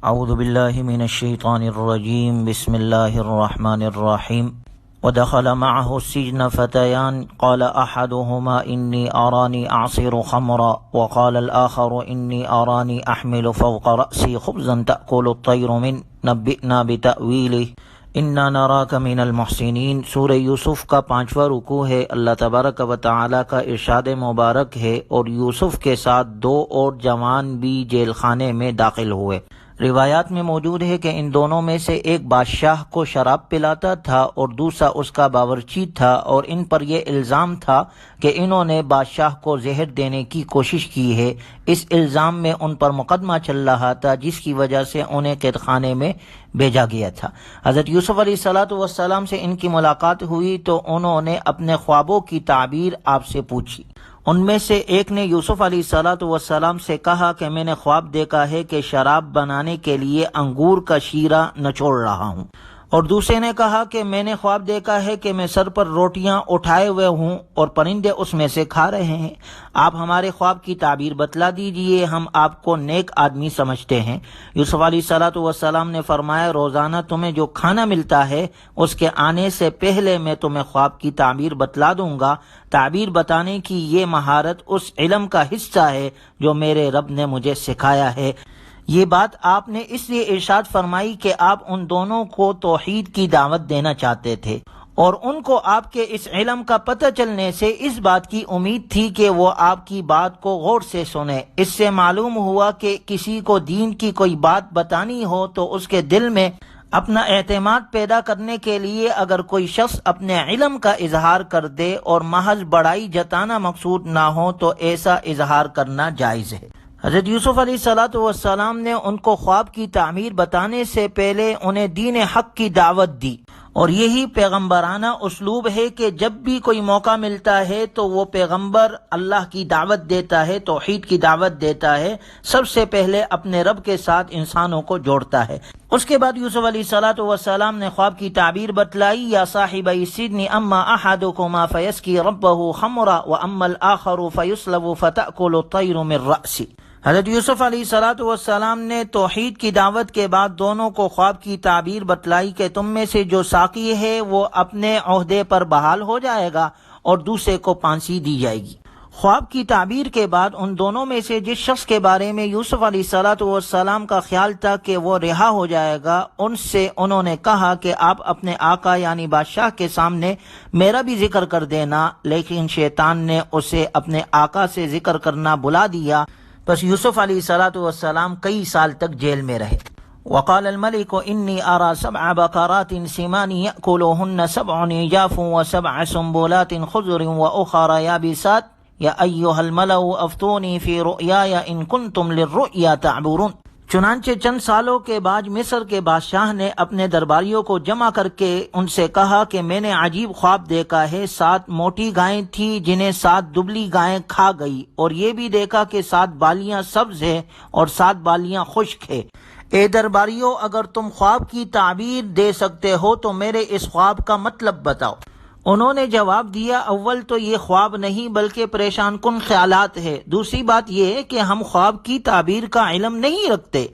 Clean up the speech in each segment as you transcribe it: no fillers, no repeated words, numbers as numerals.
اعوذ باللہ من الشیطان الرجیم بسم اللہ الرحمن الرحیم ودخل معه السجن فتيان قال احدهما انی ارانی اعصر خمرا وقال الاخر انی ارانی احمل فوق رأسی خبزا تأکل الطیر من نبئنا بتأویلہ انا نراک من المحسنین۔ سورہ یوسف کا 5واں رکوع ہے۔ اللہ تبارک و تعالی کا ارشاد مبارک ہے اور یوسف کے ساتھ 2 اور جوان بھی جیل خانے میں داخل ہوئے۔ روایات میں موجود ہے کہ ان دونوں میں سے ایک بادشاہ کو شراب پلاتا تھا اور دوسرا اس کا باورچی تھا، اور ان پر یہ الزام تھا کہ انہوں نے بادشاہ کو زہر دینے کی کوشش کی ہے۔ اس الزام میں ان پر مقدمہ چل رہا تھا، جس کی وجہ سے انہیں قید خانے میں بھیجا گیا تھا۔ حضرت یوسف علیہ السلام سے ان کی ملاقات ہوئی تو انہوں نے اپنے خوابوں کی تعبیر آپ سے پوچھی۔ ان میں سے ایک نے یوسف علیہ السلام سے کہا کہ میں نے خواب دیکھا ہے کہ شراب بنانے کے لیے انگور کا شیرہ نچوڑ رہا ہوں، اور دوسرے نے کہا کہ میں نے خواب دیکھا ہے کہ میں سر پر روٹیاں اٹھائے ہوئے ہوں اور پرندے اس میں سے کھا رہے ہیں۔ آپ ہمارے خواب کی تعبیر بتلا دیجئے، ہم آپ کو نیک آدمی سمجھتے ہیں۔ یوسف علیہ السلام نے فرمایا، روزانہ تمہیں جو کھانا ملتا ہے اس کے آنے سے پہلے میں تمہیں خواب کی تعبیر بتلا دوں گا۔ تعبیر بتانے کی یہ مہارت اس علم کا حصہ ہے جو میرے رب نے مجھے سکھایا ہے۔ یہ بات آپ نے اس لیے ارشاد فرمائی کہ آپ ان دونوں کو توحید کی دعوت دینا چاہتے تھے، اور ان کو آپ کے اس علم کا پتہ چلنے سے اس بات کی امید تھی کہ وہ آپ کی بات کو غور سے سنیں۔ اس سے معلوم ہوا کہ کسی کو دین کی کوئی بات بتانی ہو تو اس کے دل میں اپنا اعتماد پیدا کرنے کے لیے اگر کوئی شخص اپنے علم کا اظہار کر دے اور محض بڑائی جتانا مقصود نہ ہو تو ایسا اظہار کرنا جائز ہے۔ حضرت یوسف علیہ السلام نے ان کو خواب کی تعبیر بتانے سے پہلے انہیں دین حق کی دعوت دی، اور یہی پیغمبرانہ اسلوب ہے کہ جب بھی کوئی موقع ملتا ہے تو وہ پیغمبر اللہ کی دعوت دیتا ہے، توحید کی دعوت دیتا ہے، سب سے پہلے اپنے رب کے ساتھ انسانوں کو جوڑتا ہے۔ اس کے بعد یوسف علیہ السلام نے خواب کی تعبیر بتلائی، یا صاحب السجن اما احدکما فیسقی ربہ خمرا واما الاخر فیصلب فتأکل الطیر من رأسی۔ حضرت یوسف علیہ السلام نے توحید کی دعوت کے بعد دونوں کو خواب کی تعبیر بتلائی کہ تم میں سے جو ساقی ہے وہ اپنے عہدے پر بحال ہو جائے گا اور دوسرے کو پھانسی دی جائے گی۔ خواب کی تعبیر کے بعد ان دونوں میں سے جس شخص کے بارے میں یوسف علیہ السلام کا خیال تھا کہ وہ رہا ہو جائے گا، ان سے انہوں نے کہا کہ آپ اپنے آقا یعنی بادشاہ کے سامنے میرا بھی ذکر کر دینا، لیکن شیطان نے اسے اپنے آقا سے ذکر کرنا بلا دیا۔ بس یوسف علیہ السلام کئی سال تک جیل میں رہے۔ وقال الملك انی ارى 7 بقرات سمان يأكلهن 7 عجاف و7 سنبلات خضر واخر يابسات یا ایها الملأ افتونی فی رؤیای ان کنتم للرؤیا تعبرون۔ چنانچہ چند سالوں کے بعد مصر کے بادشاہ نے اپنے درباریوں کو جمع کر کے ان سے کہا کہ میں نے عجیب خواب دیکھا ہے، 7 موٹی گائیں تھیں جنہیں 7 دبلی گائیں کھا گئی، اور یہ بھی دیکھا کہ 7 بالیاں سبز ہیں اور 7 بالیاں خشک ہیں۔ اے درباریوں، اگر تم خواب کی تعبیر دے سکتے ہو تو میرے اس خواب کا مطلب بتاؤ۔ انہوں نے جواب دیا، اول تو یہ خواب نہیں بلکہ پریشان کن خیالات ہے، دوسری بات یہ ہے کہ ہم خواب کی تعبیر کا علم نہیں رکھتے۔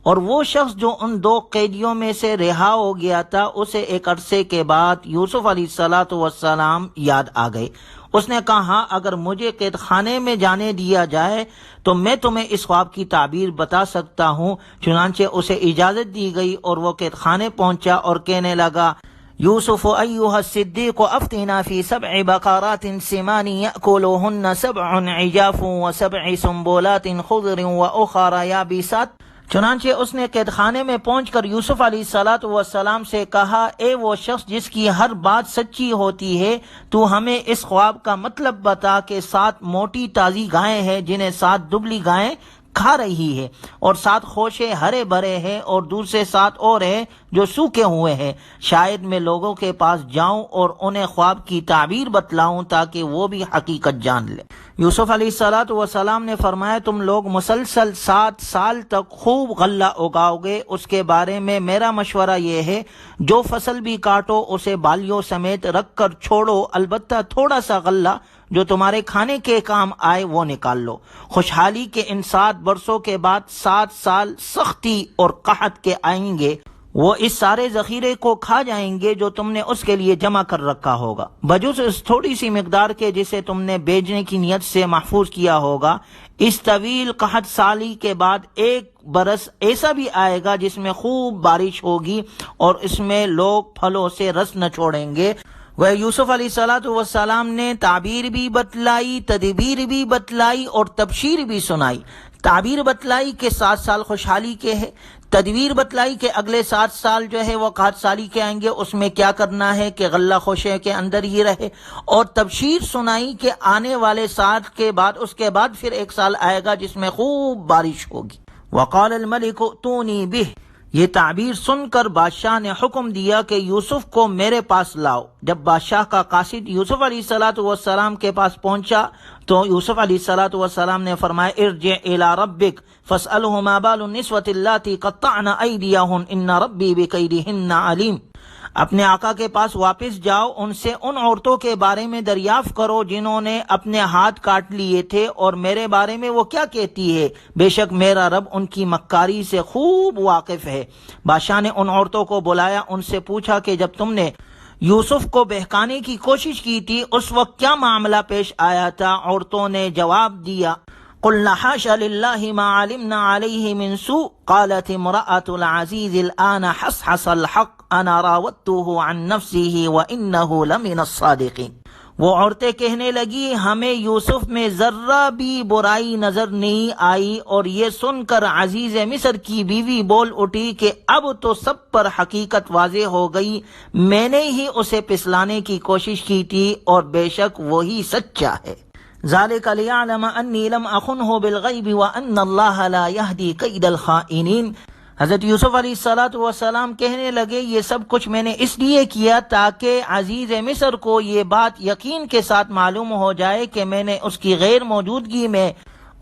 اور وہ شخص جو ان 2 قیدیوں میں سے رہا ہو گیا تھا، اسے ایک عرصے کے بعد یوسف علیہ السلام یاد آ گئے۔ اس نے کہا، ہاں، اگر مجھے قید خانے میں جانے دیا جائے تو میں تمہیں اس خواب کی تعبیر بتا سکتا ہوں۔ چنانچہ اسے اجازت دی گئی اور وہ قید خانے پہنچا اور کہنے لگا، یوسف ایھا الصدیق افتنا فی 7 بقرات سمان یأکلهن 7 عجاف و7 سنبلات خضر واخر یابسات۔ چنانچہ اس نے قید خانے میں پہنچ کر یوسف علیہ السلام سے کہا، اے وہ شخص جس کی ہر بات سچی ہوتی ہے، تو ہمیں اس خواب کا مطلب بتا کہ 7 موٹی تازی گائیں ہیں جنہیں 7 دبلی گائیں کھا رہی ہے، اور 7 خوشے ہرے بھرے ہیں اور دوسرے 7 اور ہیں جو سوکھے ہوئے ہیں۔ شاید میں لوگوں کے پاس جاؤں اور انہیں خواب کی تعبیر بتلاؤں تاکہ وہ بھی حقیقت جان لے۔ یوسف علیہ السلام نے فرمایا تم لوگ مسلسل 7 سال تک خوب غلہ اگاؤ گے، اس کے بارے میں میرا مشورہ یہ ہے جو فصل بھی کاٹو اسے بالیوں سمیت رکھ کر چھوڑو، البتہ تھوڑا سا غلہ جو تمہارے کھانے کے کام آئے وہ نکال لو۔ خوشحالی کے ان 7 برسوں کے بعد 7 سال سختی اور قحط کے آئیں گے، وہ اس سارے ذخیرے کو کھا جائیں گے جو تم نے اس کے لیے جمع کر رکھا ہوگا، بجز اس تھوڑی سی مقدار کے جسے تم نے بیچنے کی نیت سے محفوظ کیا ہوگا۔ اس طویل قحط سالی کے بعد 1 برس ایسا بھی آئے گا جس میں خوب بارش ہوگی اور اس میں لوگ پھلوں سے رس نہ چھوڑیں گے۔ وہ یوسف علیہ السلام نے تعبیر بھی بتلائی، تدبیر بھی بتلائی اور تبشیر بھی سنائی۔ تعبیر بتلائی کہ 7 سال خوشحالی کے ہے، تدبیر بتلائی کہ اگلے 7 سال جو ہے وہ قحط سالی کے آئیں گے، اس میں کیا کرنا ہے کہ غلہ خوشے کے اندر ہی رہے، اور تبشیر سنائی کہ آنے والے سال کے بعد اس کے بعد پھر 1 سال آئے گا جس میں خوب بارش ہوگی۔ وقال الملک ائتونی بہ، یہ تعبیر سن کر بادشاہ نے حکم دیا کہ یوسف کو میرے پاس لاؤ۔ جب بادشاہ کا قاصد یوسف علیہ السلام کے پاس پہنچا تو یوسف علیہ السلام نے فرمایا ارجع الی ربک فاسألہ ما بال النسوة اللاتی قطعن ایدیہن ان ربی بکیدہن علیم، اپنے آقا کے پاس واپس جاؤ، ان سے ان عورتوں کے بارے میں دریافت کرو جنہوں نے اپنے ہاتھ کاٹ لیے تھے اور میرے بارے میں وہ کیا کہتی ہے، بے شک میرا رب ان کی مکاری سے خوب واقف ہے۔ بادشاہ نے ان عورتوں کو بلایا، ان سے پوچھا کہ جب تم نے یوسف کو بہکانے کی کوشش کی تھی اس وقت کیا معاملہ پیش آیا تھا؟ عورتوں نے جواب دیا قلنا حاشا للہ ما علمنا علیہ من سوء، قالت امرأة العزیز الآن حصحص الحق انا راودته عن نفسه وانه لمن الصادقین۔ وہ عورتیں کہنے لگی ہمیں یوسف میں ذرہ بھی برائی نظر نہیں آئی، اور یہ سن کر عزیز مصر کی بیوی بول اٹھی کہ اب تو سب پر حقیقت واضح ہو گئی، میں نے ہی اسے پسلانے کی کوشش کی تھی اور بے شک وہی سچا ہے۔ ذالک لیعلم انی لم اخنہ بالغیب وان اللہ لا یہدی کید الخائنین۔ حضرت یوسف علیہ السلام کہنے لگے یہ سب کچھ میں نے اس لیے کیا تاکہ عزیز مصر کو یہ بات یقین کے ساتھ معلوم ہو جائے کہ میں نے اس کی غیر موجودگی میں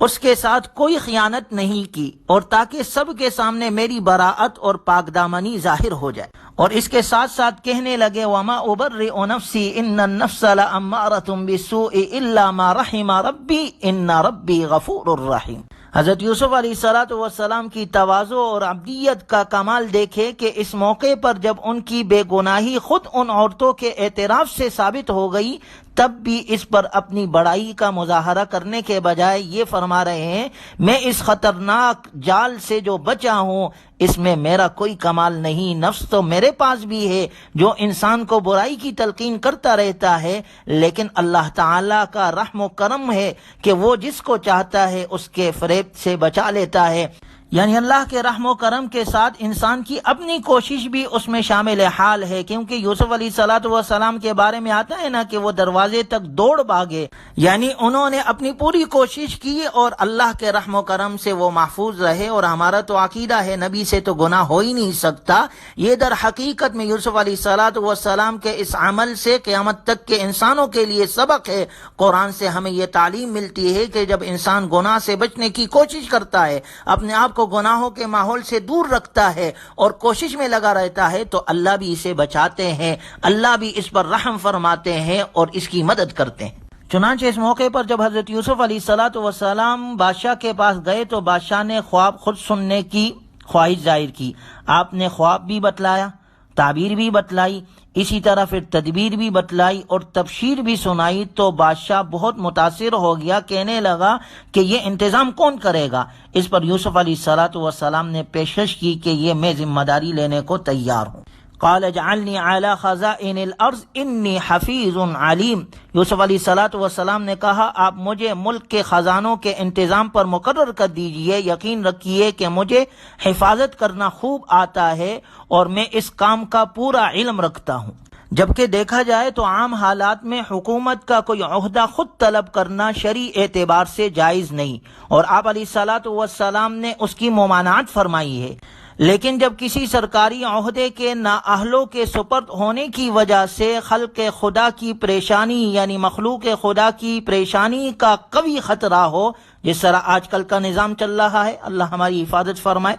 اس کے ساتھ کوئی خیانت نہیں کی، اور تاکہ سب کے سامنے میری براءت اور پاک دامنی ظاہر ہو جائے۔ اور اس کے ساتھ ساتھ کہنے لگے وما ابرئ نفسی ان النفس لامارۃ بالسوء الا ما رحم ربی ان ربی غفور الرحیم۔ حضرت یوسف علیہ السلام کی تواضع اور عبدیت کا کمال دیکھے کہ اس موقع پر جب ان کی بے گناہی خود ان عورتوں کے اعتراف سے ثابت ہو گئی، تب بھی اس پر اپنی بڑائی کا مظاہرہ کرنے کے بجائے یہ فرما رہے ہیں میں اس خطرناک جال سے جو بچا ہوں اس میں میرا کوئی کمال نہیں، نفس تو میرے پاس بھی ہے جو انسان کو برائی کی تلقین کرتا رہتا ہے، لیکن اللہ تعالیٰ کا رحم و کرم ہے کہ وہ جس کو چاہتا ہے اس کے فریب سے بچا لیتا ہے۔ یعنی اللہ کے رحم و کرم کے ساتھ انسان کی اپنی کوشش بھی اس میں شامل حال ہے، کیونکہ یوسف علیہ السلام کے بارے میں آتا ہے نا کہ وہ دروازے تک دوڑ بھاگے، یعنی انہوں نے اپنی پوری کوشش کی اور اللہ کے رحم و کرم سے وہ محفوظ رہے۔ اور ہمارا تو عقیدہ ہے نبی سے تو گناہ ہو ہی نہیں سکتا۔ یہ در حقیقت میں یوسف علیہ السلام کے اس عمل سے قیامت تک کے انسانوں کے لیے سبق ہے۔ قرآن سے ہمیں یہ تعلیم ملتی ہے کہ جب انسان گناہ سے بچنے کی کوشش کرتا ہے، اپنے آپ کو گناہوں کے ماحول سے دور رکھتا ہے اور کوشش میں لگا رہتا ہے، تو اللہ بھی اسے بچاتے ہیں، اللہ بھی اس پر رحم فرماتے ہیں اور اس کی مدد کرتے ہیں۔ چنانچہ اس موقع پر جب حضرت یوسف علیہ السلام بادشاہ کے پاس گئے تو بادشاہ نے خواب خود سننے کی خواہش ظاہر کی۔ آپ نے خواب بھی بتلایا، تعبیر بھی بتلائی، اسی طرح پھر تدبیر بھی بتلائی اور تبشیر بھی سنائی، تو بادشاہ بہت متاثر ہو گیا، کہنے لگا کہ یہ انتظام کون کرے گا؟ اس پر یوسف علیہ السلام نے پیشکش کی کہ یہ میں ذمہ داری لینے کو تیار ہوں۔ قال اجعلنی علی خزائن الارض انی حفیظ علیم۔ یوسف علیہ السلام نے کہا آپ مجھے ملک کے خزانوں کے انتظام پر مقرر کر دیجئے، یقین رکھیے کہ مجھے حفاظت کرنا خوب آتا ہے اور میں اس کام کا پورا علم رکھتا ہوں۔ جبکہ دیکھا جائے تو عام حالات میں حکومت کا کوئی عہدہ خود طلب کرنا شرعی اعتبار سے جائز نہیں، اور آپ علیہ السلام نے اس کی ممانعت فرمائی ہے، لیکن جب کسی سرکاری عہدے کے نااہلوں کے سپرد ہونے کی وجہ سے خلق خدا کی پریشانی یعنی مخلوق خدا کی پریشانی کا قوی خطرہ ہو، جس طرح آج کل کا نظام چل رہا ہے، اللہ ہماری حفاظت فرمائے،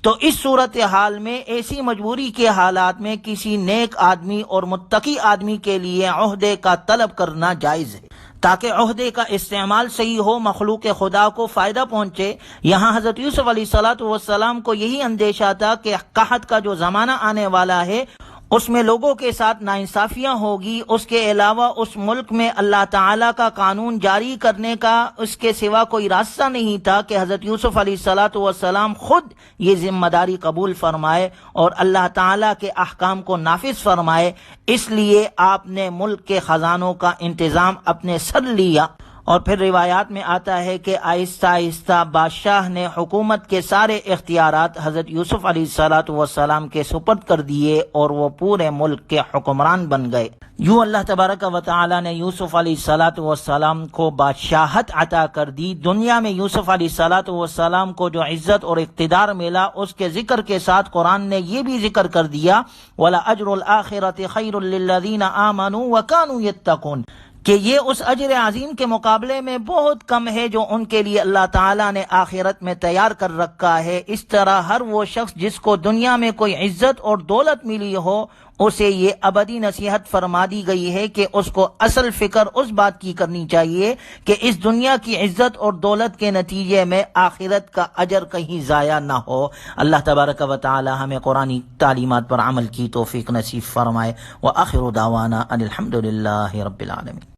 تو اس صورتحال میں ایسی مجبوری کے حالات میں کسی نیک آدمی اور متقی آدمی کے لیے عہدے کا طلب کرنا جائز ہے تاکہ عہدے کا استعمال صحیح ہو، مخلوق خدا کو فائدہ پہنچے۔ یہاں حضرت یوسف علیہ السلام کو یہی اندیشہ تھا کہ قحط کا جو زمانہ آنے والا ہے اس میں لوگوں کے ساتھ ناانصافیاں ہوگی، اس کے علاوہ اس ملک میں اللہ تعالیٰ کا قانون جاری کرنے کا اس کے سوا کوئی راستہ نہیں تھا کہ حضرت یوسف علیہ السلام خود یہ ذمہ داری قبول فرمائے اور اللہ تعالیٰ کے احکام کو نافذ فرمائے۔ اس لیے آپ نے ملک کے خزانوں کا انتظام اپنے سر لیا، اور پھر روایات میں آتا ہے کہ آہستہ آہستہ بادشاہ نے حکومت کے سارے اختیارات حضرت یوسف علیہ السلام کے سپرد کر دیے اور وہ پورے ملک کے حکمران بن گئے۔ یوں اللہ تبارک و تعالی نے یوسف علیہ السلام کو بادشاہت عطا کر دی۔ دنیا میں یوسف علیہ السلام کو جو عزت اور اقتدار ملا، اس کے ذکر کے ساتھ قرآن نے یہ بھی ذکر کر دیا وَلَأَجْرُ الْآخِرَةِ خَيْرٌ لِّلَّذِينَ آمَنُوا وَكَانُوا يَتَّقُونَ، کہ یہ اس اجر عظیم کے مقابلے میں بہت کم ہے جو ان کے لیے اللہ تعالیٰ نے آخرت میں تیار کر رکھا ہے۔ اس طرح ہر وہ شخص جس کو دنیا میں کوئی عزت اور دولت ملی ہو، اسے یہ ابدی نصیحت فرما دی گئی ہے کہ اس کو اصل فکر اس بات کی کرنی چاہیے کہ اس دنیا کی عزت اور دولت کے نتیجے میں آخرت کا اجر کہیں ضائع نہ ہو۔ اللہ تبارک و تعالی ہمیں قرآنی تعلیمات پر عمل کی توفیق نصیب فرمائے۔ وآخر دعوانا ان الحمد للہ رب العالمین۔